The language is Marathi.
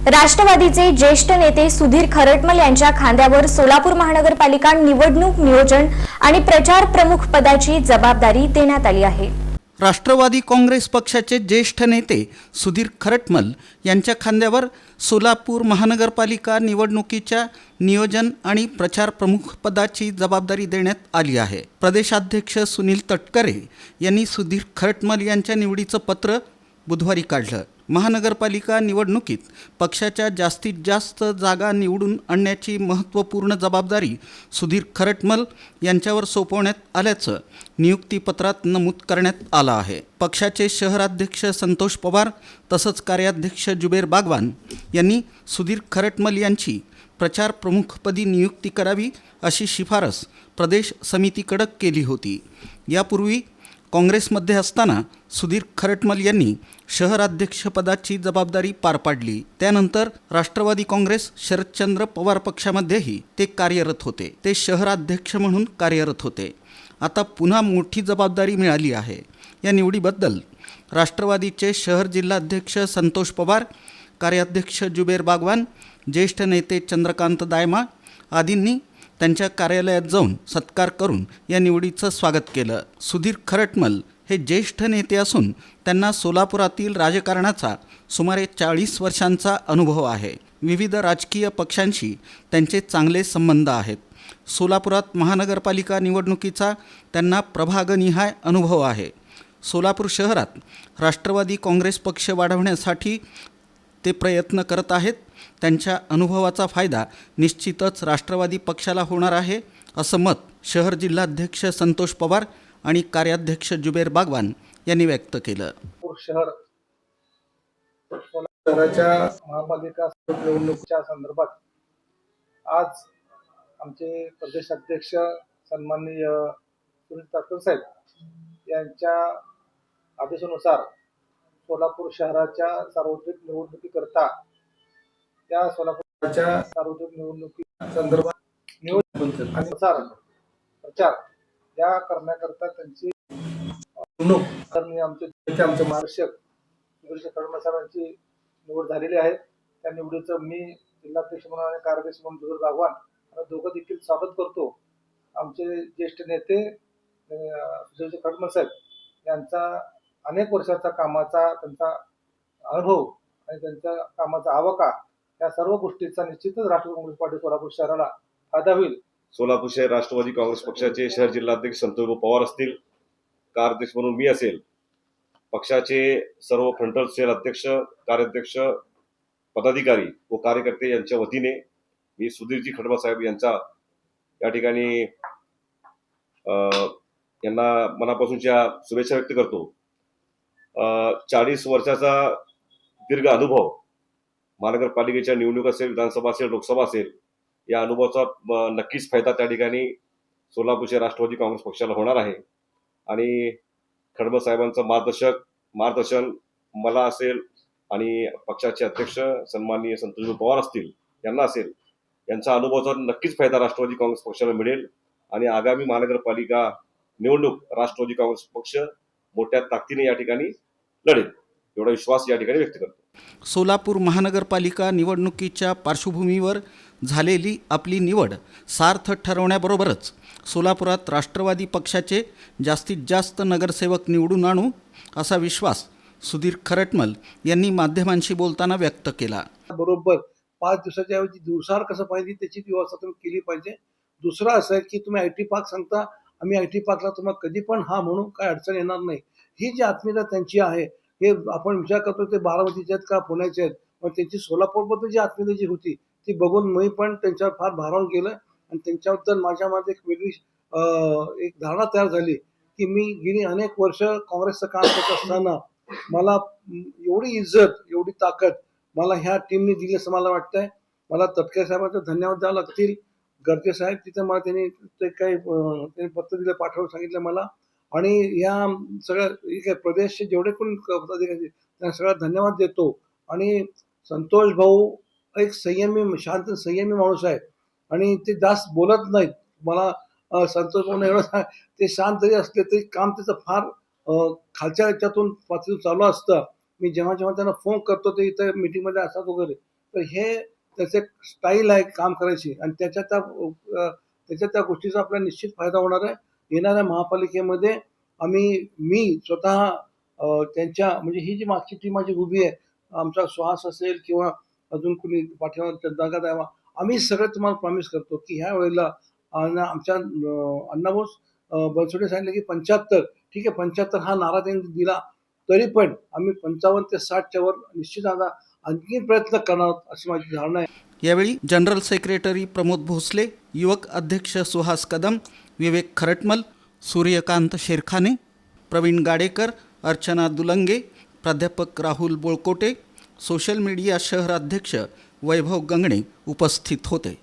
राष्ट्रवादीचे ज्येष्ठ नेते सुधीर खरटमल यांच्या खांद्यावर सोलापूर महानगरपालिका निवडणूक नियोजन आणि प्रचार प्रमुख पदाची जबाबदारी देण्यात आली आहे। राष्ट्रवादी काँग्रेस पक्षाचे ज्येष्ठ नेते सुधीर खरटमल यांच्या खांद्यावर सोलापूर महानगरपालिका निवडणुकीच्या नियोजन आणि प्रचार प्रमुख पदाची जबाबदारी देण्यात आली आहे। प्रदेशाध्यक्ष सुनील तटकरे यांनी सुधीर खरटमल यांच्या निवडीचं पत्र बुधवारी काढलं। महानगरपालिका निवडणुकीत पक्षाच्या जास्तीत जास्त जागा निवडून आणण्याची महत्त्वपूर्ण जबाबदारी सुधीर खरटमल यांच्यावर सोपवण्यात आल्याचं नियुक्तीपत्रात नमूद करण्यात आलं आहे। पक्षाचे शहराध्यक्ष संतोष पवार तसंच कार्याध्यक्ष जुबेर बागवान यांनी सुधीर खरटमल यांची प्रचार प्रमुखपदी नियुक्ती करावी अशी शिफारस प्रदेश समितीकडे केली होती। यापूर्वी काँग्रेसमध्ये असताना सुधीर खरटमल यांनी शहराध्यक्षपदाची जबाबदारी पार पाडली। त्यानंतर राष्ट्रवादी काँग्रेस शरदचंद्र पवार पक्षामध्येही ते कार्यरत होते। ते शहराध्यक्ष म्हणून कार्यरत होते। आता पुन्हा मोठी जबाबदारी मिळाली आहे। या निवडीबद्दल राष्ट्रवादीचे शहर जिल्हाध्यक्ष संतोष पवार, कार्याध्यक्ष जुबेर बागवान, ज्येष्ठ नेते चंद्रकांत दायमा आदींनी त्यांच्या कार्यालयात जाऊन सत्कार करून या निवडीचं स्वागत केलं। सुधीर खरटमल हे ज्येष्ठ नेते असून त्यांना सोलापुरातील राजकारणाचा सुमारे 40 वर्षांचा अनुभव आहे। विविध राजकीय पक्षांशी त्यांचे चांगले संबंध आहेत। सोलापुरात महानगरपालिका निवडणुकीचा त्यांना प्रभागनिहाय अनुभव आहे। सोलापूर शहरात राष्ट्रवादी काँग्रेस पक्ष वाढवण्यासाठी ते प्रयत्न करत आहेत। त्यांच्या अनुभवाचा फायदा निश्चितच राष्ट्रवादी पक्षाला होणार आहे असं मत शहर जिल्हाध्यक्ष संतोष पवार आणि कार्याध्यक्ष जुबेर बागवान यांनी व्यक्त केलं। शहराच्या महापालिका निवडणुकीच्या संदर्भात आज आमचे प्रदेशाध्यक्ष सन्माननीय सुनील तटकरे साहेब यांच्या आदेशानुसार सोलापूर शहराच्या सार्वत्रिक निवडणुकीकरता त्या सोलापूरच्या सार्वत्रिक निवडणुकी संदर्भात नियोजन आणि प्रचार या करण्याकरता त्यांची आमचे मार्गदर्शक सुधीर खरटमल साहेबांची निवड झालेली आहे। त्या निवडीचं मी जिल्हाध्यक्ष म्हणून आणि कार्याध्यक्ष म्हणून जुबेर बागवान आणि दोघं देखील स्वागत करतो। आमचे ज्येष्ठ नेते सुधीर खरटमल साहेब यांचा अनेक वर्षाचा कामाचा त्यांचा अनुभव आणि त्यांच्या कामाचा आवाका या सर्व गोष्टींचा निश्चितच राष्ट्रवादी काँग्रेस पार्टी सोलापूर शहराला फायदा होईल। सोलापूर शहर राष्ट्रवादी काँग्रेस पक्षाचे शहर जिल्हाध्यक्ष संतोष पवार असतील, कार्याध्यक्ष म्हणून मी असेल, पक्षाचे सर्व फ्रंटल सेल अध्यक्ष, कार्याध्यक्ष, पदाधिकारी व कार्यकर्ते यांच्या वतीने मी सुधीरजी खरटमल साहेब यांचा या ठिकाणी यांना मनापासूनच्या शुभेच्छा व्यक्त करतो। 40 वर्षाचा दीर्घ अनुभव महानगरपालिकेच्या निवडणूक असेल, विधानसभा असेल, लोकसभा असेल, या अनुभवाचा नक्कीच फायदा त्या ठिकाणी सोलापूरच्या राष्ट्रवादी काँग्रेस पक्षाला होणार आहे। आणि खरटमल साहेबांचं मार्गदर्शन मला असेल आणि पक्षाचे अध्यक्ष सन्माननीय संतोष पवार असतील यांना असेल, यांचा अनुभवाचा नक्कीच फायदा राष्ट्रवादी काँग्रेस पक्षाला मिळेल आणि आगामी महानगरपालिका निवडणूक राष्ट्रवादी काँग्रेस पक्ष मोठ्या ताकदीने या ठिकाणी लढेल एवढा विश्वास या ठिकाणी व्यक्त करतो। सोलापूर महानगरपालिका निवडणुकीच्या पार्श्वभूमीवर झालेली आपली निवड सार्थ ठरवण्याबरोबरच सोलापुरात राष्ट्रवादी पक्षाचे जास्तीत जास्त नगरसेवक निवडून आणू असा विश्वास सुधीर खरटमल यांनी माध्यमांशी बोलताना व्यक्त केला। बरोबर 5 दिवसाच्या ऐवजी दिवसार कसं पाहिजे त्याची व्यवस्था तुम्ही केली पाहिजे। दुसरं असं आहे की तुम्ही IT पार्क सांगता, आम्ही IT पार्कला तुम्हाला कधी पण हा म्हणून काय अडचण येणार नाही। ही जी आत्मीयता त्यांची आहे हे आपण विचार करतो ते बारामतीचे आहेत का पुण्याचे आहेत, पण त्यांची सोलापूरबद्दल जी आत्मीयता जी होती ती बघून मी पण त्यांच्यावर फार भारावून गेलं आणि त्यांच्याबद्दल माझ्यामध्ये एक वेगळी एक धारणा तयार झाली की मी गेली अनेक वर्ष काँग्रेसचं काम करत असताना मला एवढी इज्जत, एवढी ताकद मला ह्या टीमने दिली असं मला वाटतंय। मला तटकरे साहेबांचा धन्यवाद द्यावं लागतील। गर्जे साहेब तिथे मला त्यांनी ते काही पत्र दिलं, पाठवून सांगितलं मला, आणि या सगळ्या प्रदेशचे जेवढे कोणी पदाधिकारी त्यांना सगळ्या धन्यवाद देतो। आणि संतोष भाऊ एक संयमी, शांत संयमी माणूस आहे आणि ते जास्त बोलत नाहीत। मला संतोष भाऊ एवढं ते शांत जरी असले तरी काम त्याचं फार खालच्या याच्यातून पातळीतून चालू असतं। मी जेव्हा जेव्हा त्यांना फोन करतो ते इथे मीटिंगमध्ये असतात वगैरे तर हे त्याचे स्टाईल आहे काम करायची आणि त्याच्या त्या गोष्टीचा आपल्याला निश्चित फायदा होणार आहे. येणाऱ्या महापालिकेमध्ये मी स्वतः त्यांच्या म्हणजे ही जी मागची टीम माझी उभी आहे, आमचा सुहास असेल किंवा अजून कुणी पाठीमागे चंद्रकांत आहे, आम्ही सगळं तुम्हाला प्रॉमिस करतो की ह्या वेळेला आमच्या अण्णाभाऊ बनसोडे सांगितलं की 75, ठीक आहे 75 हा नारा त्यांनी दिला, तरी पण आम्ही 55 ते 60च्या वर निश्चित आता आणखी प्रयत्न करणार आहोत अशी माझी धारणा आहे. यावेळी जनरल सेक्रेटरी प्रमोद भोसले, युवक अध्यक्ष सुहास कदम, विवेक खरटमल, सूर्यकांत शेरखाने, प्रवीण गाडेकर, अर्चना दुलंगे, प्राध्यापक राहुल बोळकोटे, सोशल मीडिया शहर अध्यक्ष वैभव गंगणे उपस्थित होते.